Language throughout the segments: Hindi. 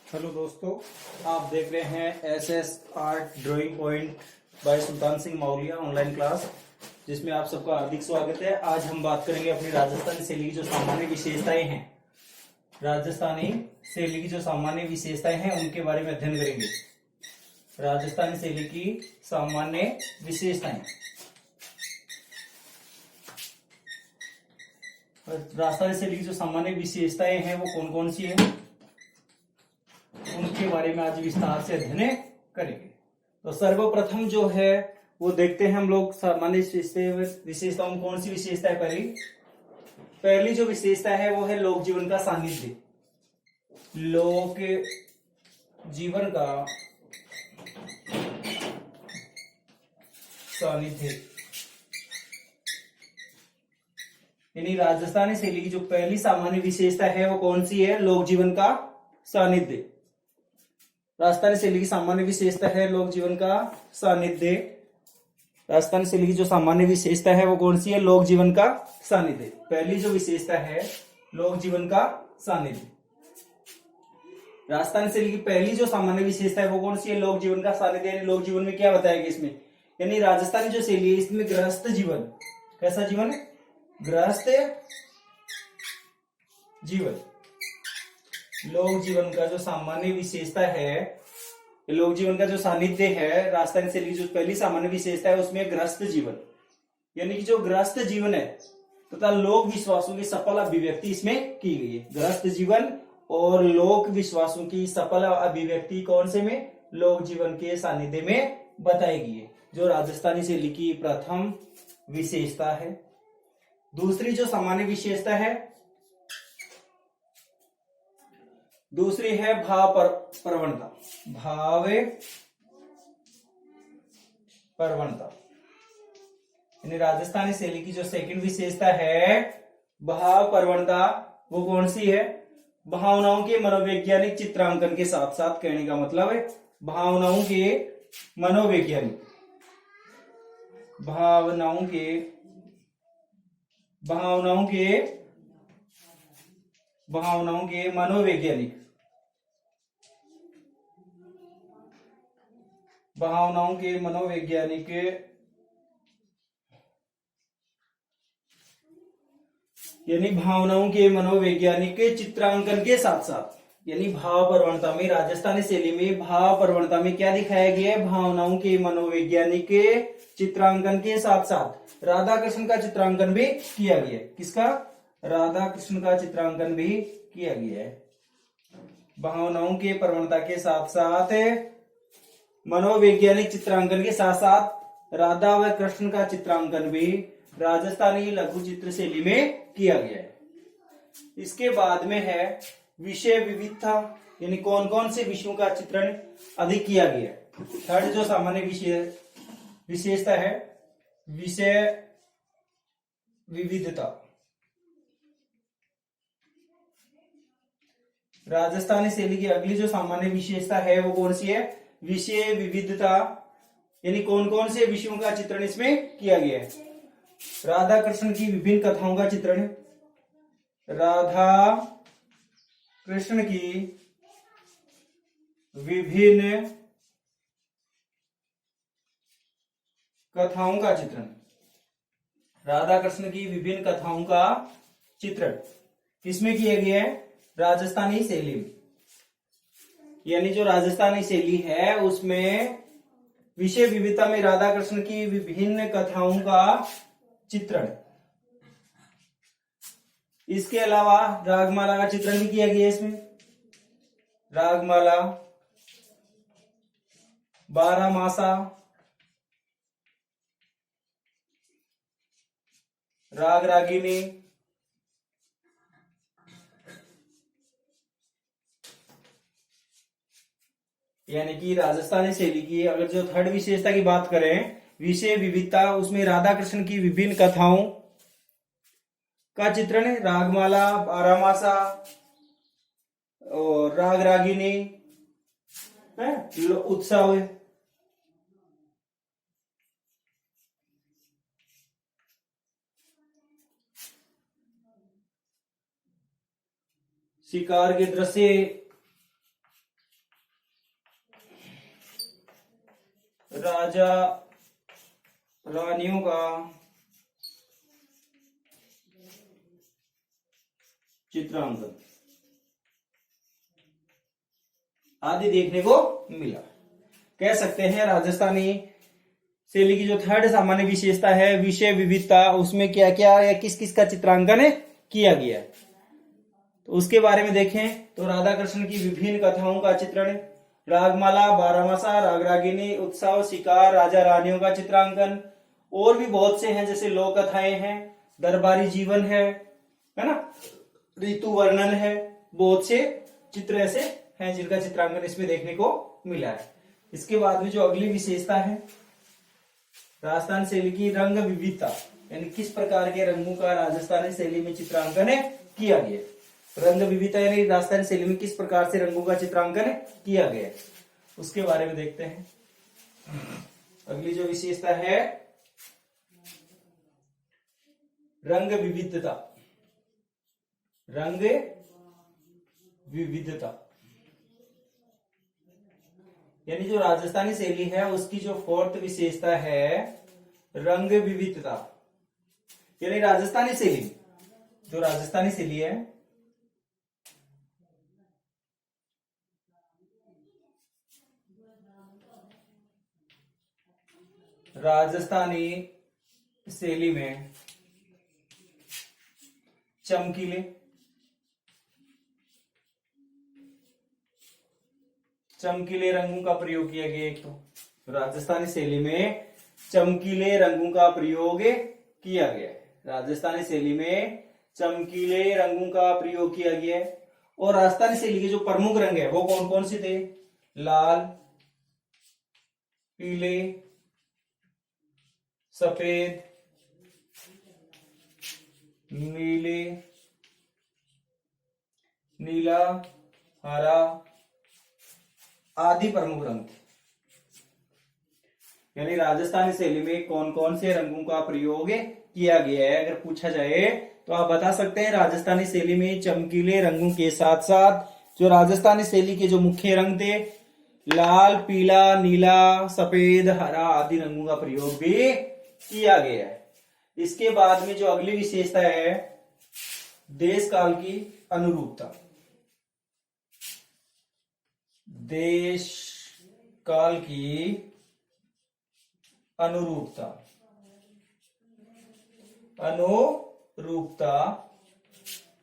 हेलो दोस्तों, आप देख रहे हैं SS art drawing point by Sultan Singh Mauliya online class, जिसमें आप सबका हार्दिक स्वागत है। आज हम बात करेंगे अपनी राजस्थानी शैली की जो सामान्य विशेषताएं हैं। राजस्थानी शैली की जो सामान्य विशेषताएं हैं उनके बारे में अध्ययन करेंगे। राजस्थानी शैली की सामान्य विशेषताएं। राजस्थानी शैली की जो सामान्य विशेषताएं हैं वो कौन कौन सी है, उनके बारे में आज विस्तार से अध्ययन करेंगे। तो सर्वप्रथम जो है वो देखते हैं हम लोग सामान्य विशेषताओं में कौन सी विशेषता है। पहली जो विशेषता है वो है लोक जीवन का सानिध्य। लोक जीवन का सानिध्य यानी राजस्थानी शैली की जो पहली सामान्य विशेषता है वो कौन सी है? लोक जीवन का सानिध्य। राजस्थानी शैली की सामान्य विशेषता है लोक जीवन का सानिध्य। राजस्थानी शैली की जो सामान्य विशेषता है वो कौन सी है? लोक जीवन का सानिध्य। पहली जो विशेषता है लोक जीवन का सानिध्य। राजस्थानी शैली की पहली जो सामान्य विशेषता है वो कौन सी है? लोक जीवन का सानिध्य। यानी लोक जीवन में क्या बताएगा इसमें? यानी राजस्थानी जो शैली है इसमें गृहस्थ जीवन, कैसा जीवन है? गृहस्थ जीवन। लोक जीवन का जो सामान्य विशेषता है, लोक जीवन का जो सानिध्य है, राजस्थानी शैली की जो पहली सामान्य विशेषता है उसमें गृहस्थ जीवन, यानी कि जो गृहस्थ जीवन है तथा लोक विश्वासों की सफल अभिव्यक्ति इसमें की गई है। गृहस्थ जीवन और लोक विश्वासों की सफल अभिव्यक्ति कौन से में? लोक जीवन के सानिध्य में बताई गई है, जो राजस्थानी शैली की प्रथम विशेषता है। दूसरी जो सामान्य विशेषता है, दूसरी है भाव प्रवणता। भाव प्रवणता यानी राजस्थानी शैली की जो सेकंड विशेषता है भाव प्रवणता, वो कौन सी है? भावनाओं के मनोवैज्ञानिक चित्रांकन के साथ साथ, कहने का मतलब है भावनाओं के मनोवैज्ञानिक, भावनाओं के मनोवैज्ञानिक, भावनाओं के मनोवैज्ञानिक यानी भावनाओं के मनोवैज्ञानिक चित्रांकन के साथ साथ, यानी भाव प्रवणता में, राजस्थानी शैली में भाव प्रवणता में क्या दिखाया गया है? भावनाओं के मनोवैज्ञानिक चित्रांकन के साथ साथ राधा कृष्ण का चित्रांकन भी किया गया है। किसका? राधा कृष्ण का चित्रांकन भी किया गया है। भावनाओं के प्रवणता के साथ साथ, मनोवैज्ञानिक चित्रांकन के साथ साथ राधा व कृष्ण का चित्रांकन भी राजस्थानी लघु चित्र शैली में किया गया है। इसके बाद में है विषय विविधता, यानी कौन कौन से विषयों का चित्रण अधिक किया गया है। थर्ड जो सामान्य विशेषता है विषय विविधता। राजस्थानी शैली की अगली जो सामान्य विशेषता है वो कौन सी है? विषय विविधता, यानी कौन कौन से विषयों का चित्रण इसमें किया गया है। राधा कृष्ण की विभिन्न कथाओं का चित्रण, राधा कृष्ण की विभिन्न कथाओं का चित्रण, राधा कृष्ण की विभिन्न कथाओं का चित्रण किसमें किया गया है? राजस्थानी शैली में। यानी जो राजस्थानी शैली है उसमें विषय विविधता में राधा कृष्ण की विभिन्न कथाओं का चित्रण, इसके अलावा रागमाला का चित्रण भी किया गया है इसमें। रागमाला, बारहमासा, राग रागिनी, यानी कि राजस्थानी शैली की अगर जो थर्ड विशेषता की बात करें विषय विविधता, उसमें राधा कृष्ण की विभिन्न कथाओं का चित्रण है। रागमाला, बारहमासा और राग रागिनी है, उत्सव है। शिकार के दृश्य राजा रानियों का चित्रांकन आदि देखने को मिला। कह सकते हैं राजस्थानी शैली की जो थर्ड सामान्य विशेषता है विषय विविधता, उसमें क्या क्या या किस किस का चित्रांकन किया गया है। तो उसके बारे में देखें तो राधा कृष्ण की विभिन्न कथाओं का चित्रण, रागमाला, बारामासा, राग रागिनी, उत्सव, शिकार, राजा रानियों का चित्रांकन, और भी बहुत से हैं जैसे लोक कथाएं हैं, दरबारी जीवन है ना, ऋतु वर्णन है, बहुत से चित्र ऐसे हैं जिनका चित्रांकन इसमें देखने को मिला है। इसके बाद में जो अगली विशेषता है राजस्थान शैली की रंग विविधता, यानी किस प्रकार के रंगों का राजस्थानी शैली में चित्रांकन किया गया। रंग विविधता यानी राजस्थानी शैली में किस प्रकार से रंगों का चित्रांकन किया गया, उसके बारे में देखते हैं। अगली जो विशेषता है रंग विविधता, रंग विविधता यानी जो राजस्थानी शैली है उसकी जो फोर्थ विशेषता है रंग विविधता, यानी राजस्थानी शैली, जो राजस्थानी शैली है राजस्थानी शैली में चमकीले रंगों का प्रयोग किया गया। एक तो राजस्थानी शैली में चमकीले रंगों का प्रयोग किया गया है, राजस्थानी शैली में चमकीले रंगों का प्रयोग किया गया है। और राजस्थानी शैली के जो प्रमुख रंग है वो कौन कौन से थे? लाल, पीले, सफेद, नीले, नीला, हरा आदि प्रमुख रंग थे। यानी राजस्थानी शैली में कौन कौन से रंगों का प्रयोग किया गया है, अगर पूछा जाए तो आप बता सकते हैं राजस्थानी शैली में चमकीले रंगों के साथ साथ जो राजस्थानी शैली के जो मुख्य रंग थे लाल, पीला, नीला, सफेद, हरा आदि रंगों का प्रयोग भी किया गया है। इसके बाद में जो अगली विशेषता है देश काल की अनुरूपता, देश काल की अनुरूपता,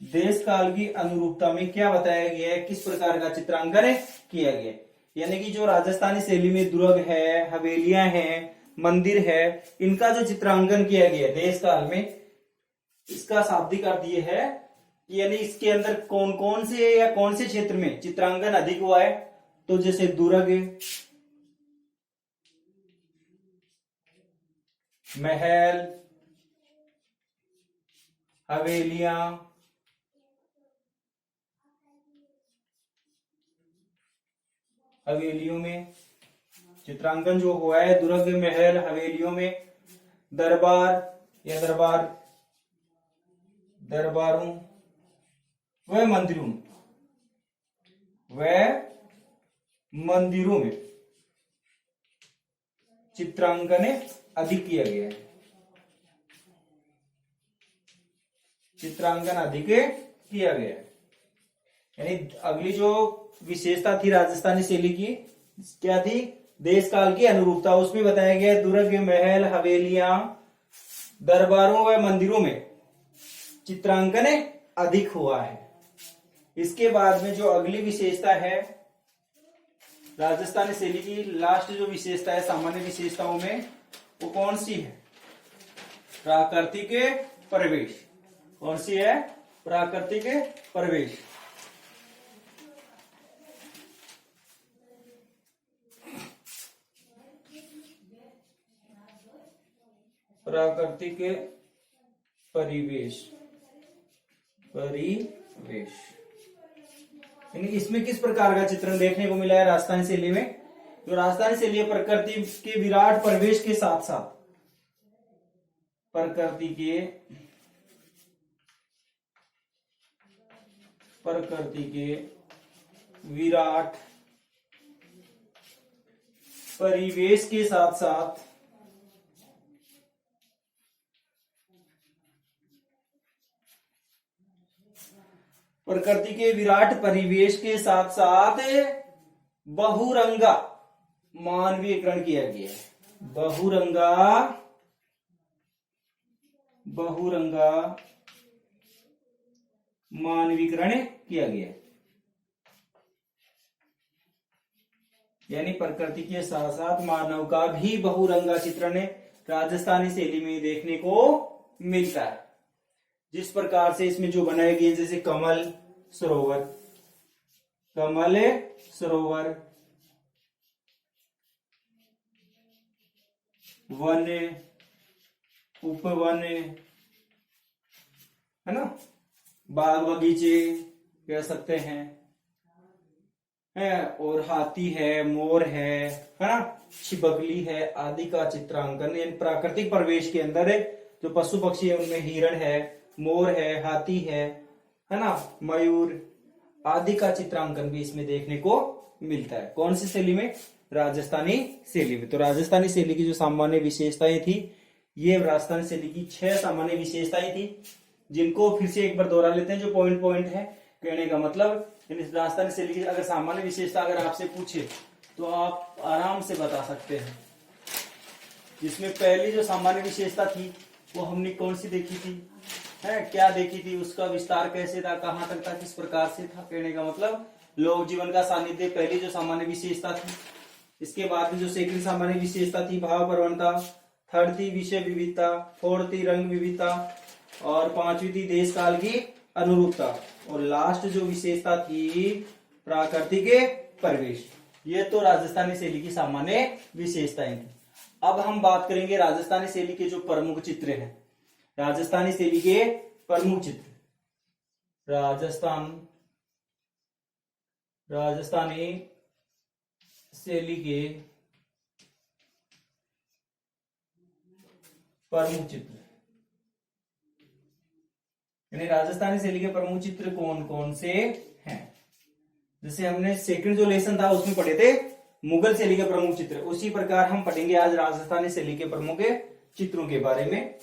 देश काल की अनुरूपता में क्या बताया गया है, किस प्रकार का चित्रांकन किया गया, यानी कि जो राजस्थानी शैली में दुर्ग है, हवेलियां हैं, मंदिर है, इनका जो चित्रांकन किया गया है देश काल में, इसका शाब्दिक अर्थ ये है यानी इसके अंदर कौन कौन से या कौन से क्षेत्र में चित्रांकन अधिक हुआ है। तो जैसे दुर्ग, महल, हवेलियां, हवेलियों में चित्रांकन जो हुआ है दुर्ग, महल, हवेलियों में, दरबार या दरबारों व मंदिरों में चित्रांकन अधिक किया गया है, चित्रांकन अधिक किया गया है। यानी अगली जो विशेषता थी राजस्थानी शैली की क्या थी? देश काल की अनुरूपता। उसमें बताया गया दुर्ग, महल, हवेलियां, दरबारों व मंदिरों में चित्रांकन अधिक हुआ है। इसके बाद में जो अगली विशेषता है राजस्थानी शैली की लास्ट जो विशेषता है सामान्य विशेषताओं में वो कौन सी है? प्राकृतिक परिवेश। कौन सी है? प्राकृतिक परिवेश। प्राकृतिक परिवेश, यानी इसमें किस प्रकार का चित्रण देखने को मिला है राजस्थानी शैली में? जो राजस्थानी शैली है प्रकृति के विराट परिवेश के साथ साथ प्रकृति के विराट परिवेश के साथ साथ प्रकृति के विराट परिवेश के साथ साथ बहुरंगा मानवीकरण किया गया है। बहुरंगा मानवीकरण किया गया है। यानी प्रकृति के साथ साथ मानव का भी बहुरंगा चित्रण राजस्थानी शैली में देखने को मिलता है। जिस प्रकार से इसमें जो बनाए गए जैसे कमल सरोवर, वन, उपवन, है ना, बाग बगीचे कह सकते हैं, और हाथी है, मोर है ना, छिबगली है आदि का चित्रांकन यानी प्राकृतिक परिवेश के अंदर जो पशु पक्षी है उनमें हिरण है, मोर है, हाथी है ना, मयूर आदि का चित्रांकन भी इसमें देखने को मिलता है। कौन सी शैली में? राजस्थानी शैली में। तो राजस्थानी शैली की जो सामान्य विशेषताएं थी, ये राजस्थानी शैली की 6 सामान्य विशेषताएं थी, जिनको फिर से एक बार दोहरा लेते हैं। जो पॉइंट है कहने का मतलब, राजस्थानी शैली की अगर सामान्य विशेषता अगर आपसे पूछे तो आप आराम से बता सकते हैं। जिसमें पहली जो सामान्य विशेषता थी वो हमने कौन सी देखी थी, क्या देखी थी, उसका विस्तार कैसे था, कहां तक था, किस प्रकार से था। कहने का मतलब लोक जीवन का सानिध्य पहली जो सामान्य विशेषता थी। इसके बाद में जो सेकंड सामान्य विशेषता थी भाव प्रवणता, थर्ड थी विषय विविधता, फोर्थ थी रंग विविधता, और पांचवी थी देश काल की अनुरूपता, और लास्ट जो विशेषता थी प्राकृतिक परिवेश। ये तो राजस्थानी शैली की सामान्य विशेषताएं थी। अब हम बात करेंगे राजस्थानी शैली के जो प्रमुख चित्र हैं। राजस्थानी शैली के प्रमुख चित्र, राजस्थानी शैली के प्रमुख चित्र, यानी राजस्थानी शैली के प्रमुख चित्र कौन कौन से हैं। जैसे हमने सेकंड जो लेसन था उसमें पढ़े थे मुगल शैली के प्रमुख चित्र, उसी प्रकार हम पढ़ेंगे आज राजस्थानी शैली के प्रमुख चित्रों के बारे में।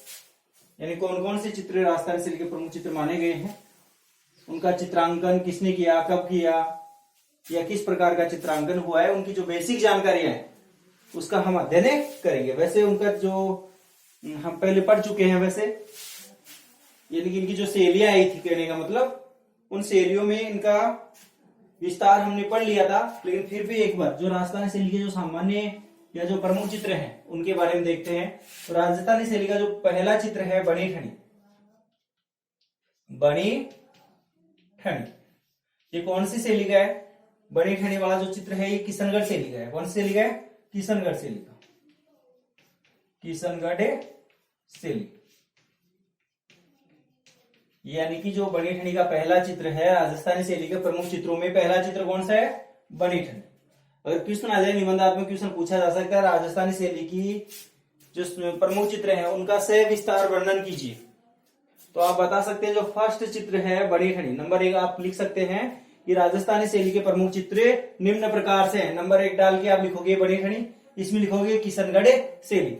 यानी कौन कौन से चित्र राजस्थानी शैली के प्रमुख चित्र माने गए हैं, उनका चित्रांकन किसने किया, कब किया, या किस प्रकार का चित्रांकन हुआ है, उनकी जो बेसिक जानकारियां है उसका हम अध्ययन करेंगे। वैसे उनका जो हम पहले पढ़ चुके हैं वैसे, यानी कि इनकी जो शैलियां आई थी, कहने का मतलब उन शैलियों में इनका विस्तार हमने पढ़ लिया था। लेकिन फिर भी एक बार जो राजस्थानी शैली के जो सामान्य या जो प्रमुख चित्र हैं उनके बारे में देखते हैं। तो राजस्थानी शैली का जो पहला चित्र है बनी ठनी, ये कौन सी शैली का है? बनी ठनी वाला जो चित्र है ये किशनगढ़ शैली का है। कौन सी शैली का है? किशनगढ़ शैली का, किशनगढ़ शैली। यानी कि जो बनी ठनी का पहला चित्र है राजस्थानी शैली के प्रमुख चित्रों में पहला चित्र कौन सा है? बनी ठनी। अगर क्वेश्चन आ जाए निबंधात्मक क्वेश्चन पूछा जा सकता है राजस्थानी शैली की जो प्रमुख चित्र हैं उनका सविस्तार वर्णन कीजिए, तो आप बता सकते हैं जो फर्स्ट चित्र है बनी ठनी, नंबर 1 आप लिख सकते हैं कि राजस्थानी शैली के प्रमुख चित्र निम्न प्रकार से हैं। नंबर 1 डाल के आप लिखोगे बनी ठनी, इसमें लिखोगे किशनगढ़ शैली,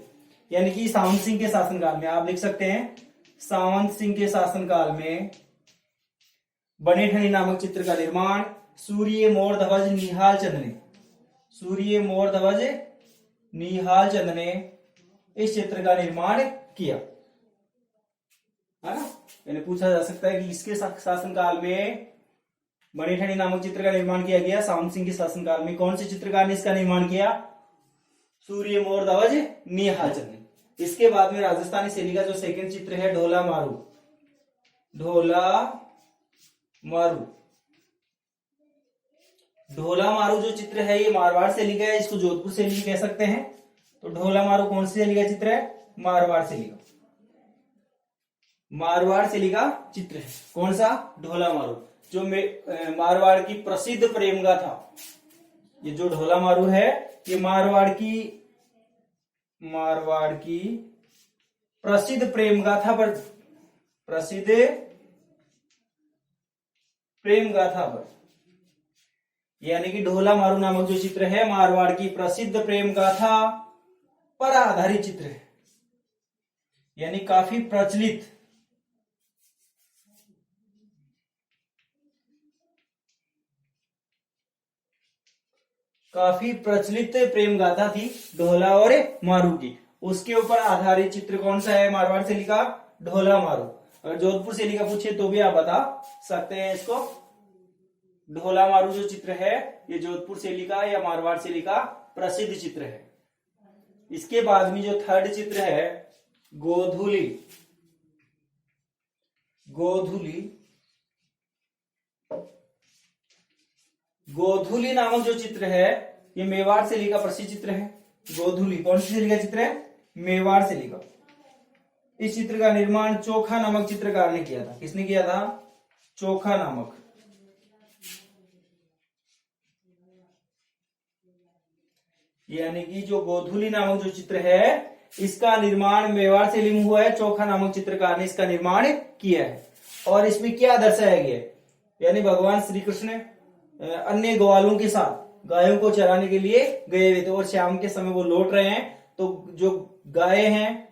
यानी कि सावंत सिंह के शासनकाल में। आप लिख सकते हैं सावंत सिंह के शासनकाल में बनी ठनी नामक चित्र का निर्माण सूर्य मोर ध्वज निहाल चंद ने इस चित्र का निर्माण किया, है ना। यानी पूछा जा सकता है कि इसके शासनकाल में बनी ठनी नामक चित्र का निर्माण किया गया। सावंत सिंह के शासनकाल में कौन से चित्रकार ने इसका निर्माण किया? सूर्य मोर ध्वज निहाल चंद ने। इसके बाद में राजस्थानी शैली का जो सेकंड चित्र है ढोला मारू जो चित्र है ये मारवाड़ शैली का है, इसको जोधपुर शैली कह सकते हैं। तो ढोला मारू कौन सी शैली का चित्र है? मारवाड़ शैली का चित्र है। कौन सा? ढोला मारू, जो मारवाड़ की प्रसिद्ध प्रेम गाथा, ये जो ढोला मारू है ये मारवाड़ की प्रसिद्ध प्रेम गाथा पर यानी कि ढोला मारू नामक जो चित्र है मारवाड़ की प्रसिद्ध प्रेम गाथा पर आधारित चित्र है, यानी काफी प्रचलित प्रेम गाथा थी ढोला और मारू की। उसके ऊपर आधारित चित्र कौन सा है मारवाड़ से लिखा? ढोला मारू। अगर जोधपुर से लिखा पूछे तो भी आप बता सकते हैं इसको। ढोला मारू जो चित्र है ये जोधपुर से लिखा या मारवाड़ से लिखा प्रसिद्ध चित्र है। इसके बाद में जो थर्ड चित्र है गोधुली। गोधुली नामक जो चित्र है ये मेवाड़ से लिखा प्रसिद्ध चित्र है। गोधुली कौन से लिखा चित्र है? मेवाड़ से लिखा। इस चित्र का निर्माण चोखा नामक चित्रकार ने किया था। किसने किया था? चोखा नामक। यानी कि जो गोधुली नामक जो चित्र है इसका निर्माण मेवाड़ से लिंग हुआ है। चोखा नामक चित्रकार ने इसका निर्माण किया है। और इसमें क्या दर्शाया गया है? यानी भगवान श्री कृष्ण अन्य ग्वालों के साथ गायों को चराने के लिए गए हुए थे और शाम के समय वो लौट रहे हैं, तो जो गाय हैं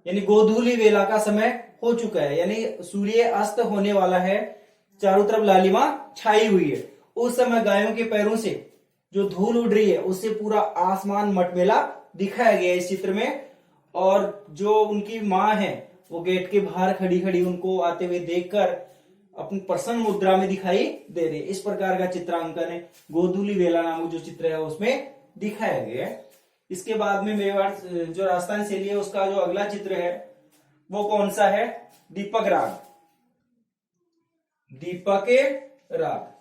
यानी गोधूली वेला का समय हो चुका है, यानी सूर्य अस्त होने वाला है, चारों तरफ लालिमा छाई हुई है। उस समय गायों के पैरों से जो धूल उड़ रही है उससे पूरा आसमान मटमैला दिखाया गया है इस चित्र में। और जो उनकी माँ है वो गेट के बाहर खड़ी खड़ी उनको आते हुए देखकर अपनी प्रसन्न मुद्रा में दिखाई दे रही है। इस प्रकार का चित्रांकन है गोधूली वेला नामक जो चित्र है उसमें दिखाया गया है। इसके बाद में मेवाड़ जो राजस्थान शैली है उसका जो अगला चित्र है वो कौन सा है? दीपक राग। दीपक राग।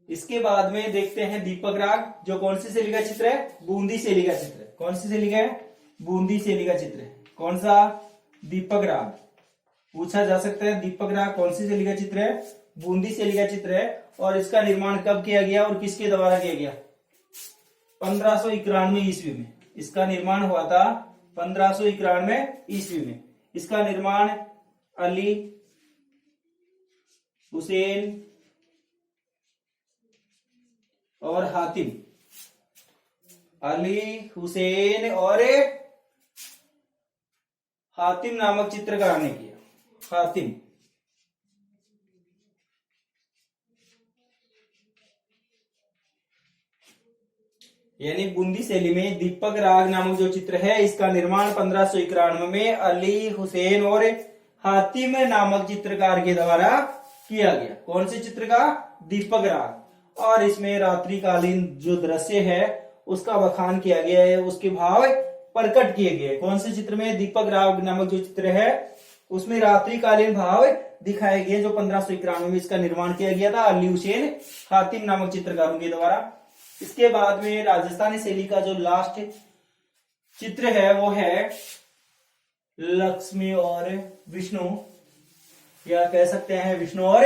इसके बाद में देखते हैं दीपक राग जो कौन सी शैली का चित्र है? बूंदी शैली का चित्र है। कौन सी शैली का है? बूंदी शैली का चित्र है। कौन सा? दीपक राग। पूछा जा सकता है दीपक राग कौन सी शैली का चित्र है? बूंदी शैली का चित्र है। और इसका निर्माण कब किया गया और किसके द्वारा किया गया? 1591 ईस्वी में इसका निर्माण हुआ था। 1591 ईस्वी में इसका निर्माण अली हुसैन और हातिम, अली हुसैन और हातिम नामक चित्रकार ने किया। हातिम। यानी बूंदी शैली में दीपक राग नामक जो चित्र है इसका निर्माण 1591 में अली हुसैन और हातिम नामक चित्रकार के द्वारा किया गया। कौन से चित्र का? दीपक राग। और इसमें रात्रिकालीन जो दृश्य है उसका बखान किया गया है, उसके भाव प्रकट किए गए। कौन से चित्र में? दीपक राग नामक जो चित्र है उसमें रात्रिकालीन भाव दिखाए गए जो 1591 में इसका निर्माण किया गया था अली हुसैन हातिम नामक चित्रकारों के द्वारा। इसके बाद में राजस्थानी शैली का जो लास्ट चित्र है वो है लक्ष्मी और विष्णु, या कह सकते हैं विष्णु और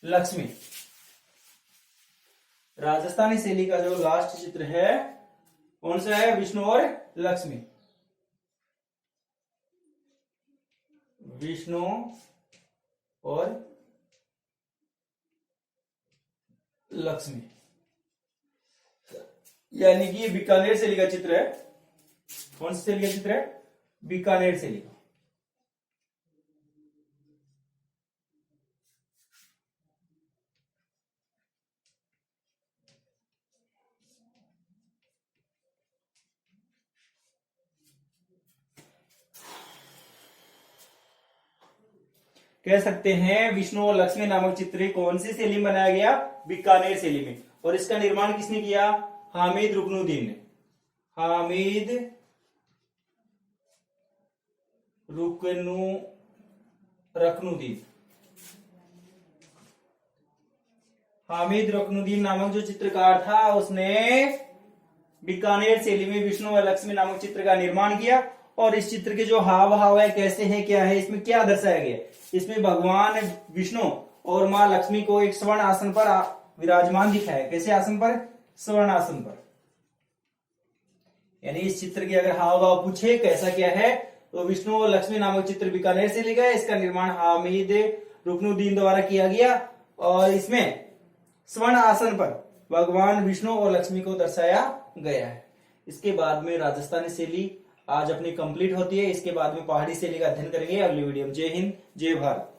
लक्ष्मी। राजस्थानी शैली का जो लास्ट चित्र है कौन सा है? विष्णु और लक्ष्मी। विष्णु और लक्ष्मी, यानी कि ये बीकानेर शैली का चित्र है। कौन सी शैली का चित्र है? बीकानेर शैली का। कह सकते हैं विष्णु और लक्ष्मी नामक चित्र कौन सी शैली में बनाया गया? बीकानेर शैली में। और इसका निर्माण किसने किया? हामिद रुकनुद्दीन ने। हामिद रुकनुद्दीन। हामिद रुकनुद्दीन नामक जो चित्रकार था उसने बीकानेर शैली में विष्णु और लक्ष्मी नामक चित्र का निर्माण किया। और इस चित्र के जो हाव भाव है कैसे है, क्या है, इसमें क्या दर्शाया गया? इसमें भगवान विष्णु और मां लक्ष्मी को एक स्वर्ण आसन पर विराजमान दिखाया। कैसे आसन पर? स्वर्ण आसन पर। यानी इस चित्र के अगर हाव भाव पूछे कैसा क्या है तो विष्णु और लक्ष्मी नामक चित्र बीकानेर से लिखा है। इसका निर्माण हामिद रुकनुद्दीन द्वारा किया गया। और इसमें स्वर्ण आसन पर भगवान विष्णु और लक्ष्मी को दर्शाया गया है। इसके बाद में राजस्थानी शैली आज अपनी कंप्लीट होती है। इसके बाद में पहाड़ी शैली का अध्ययन करेंगे अगली वीडियो में। जय हिंद, जय भारत।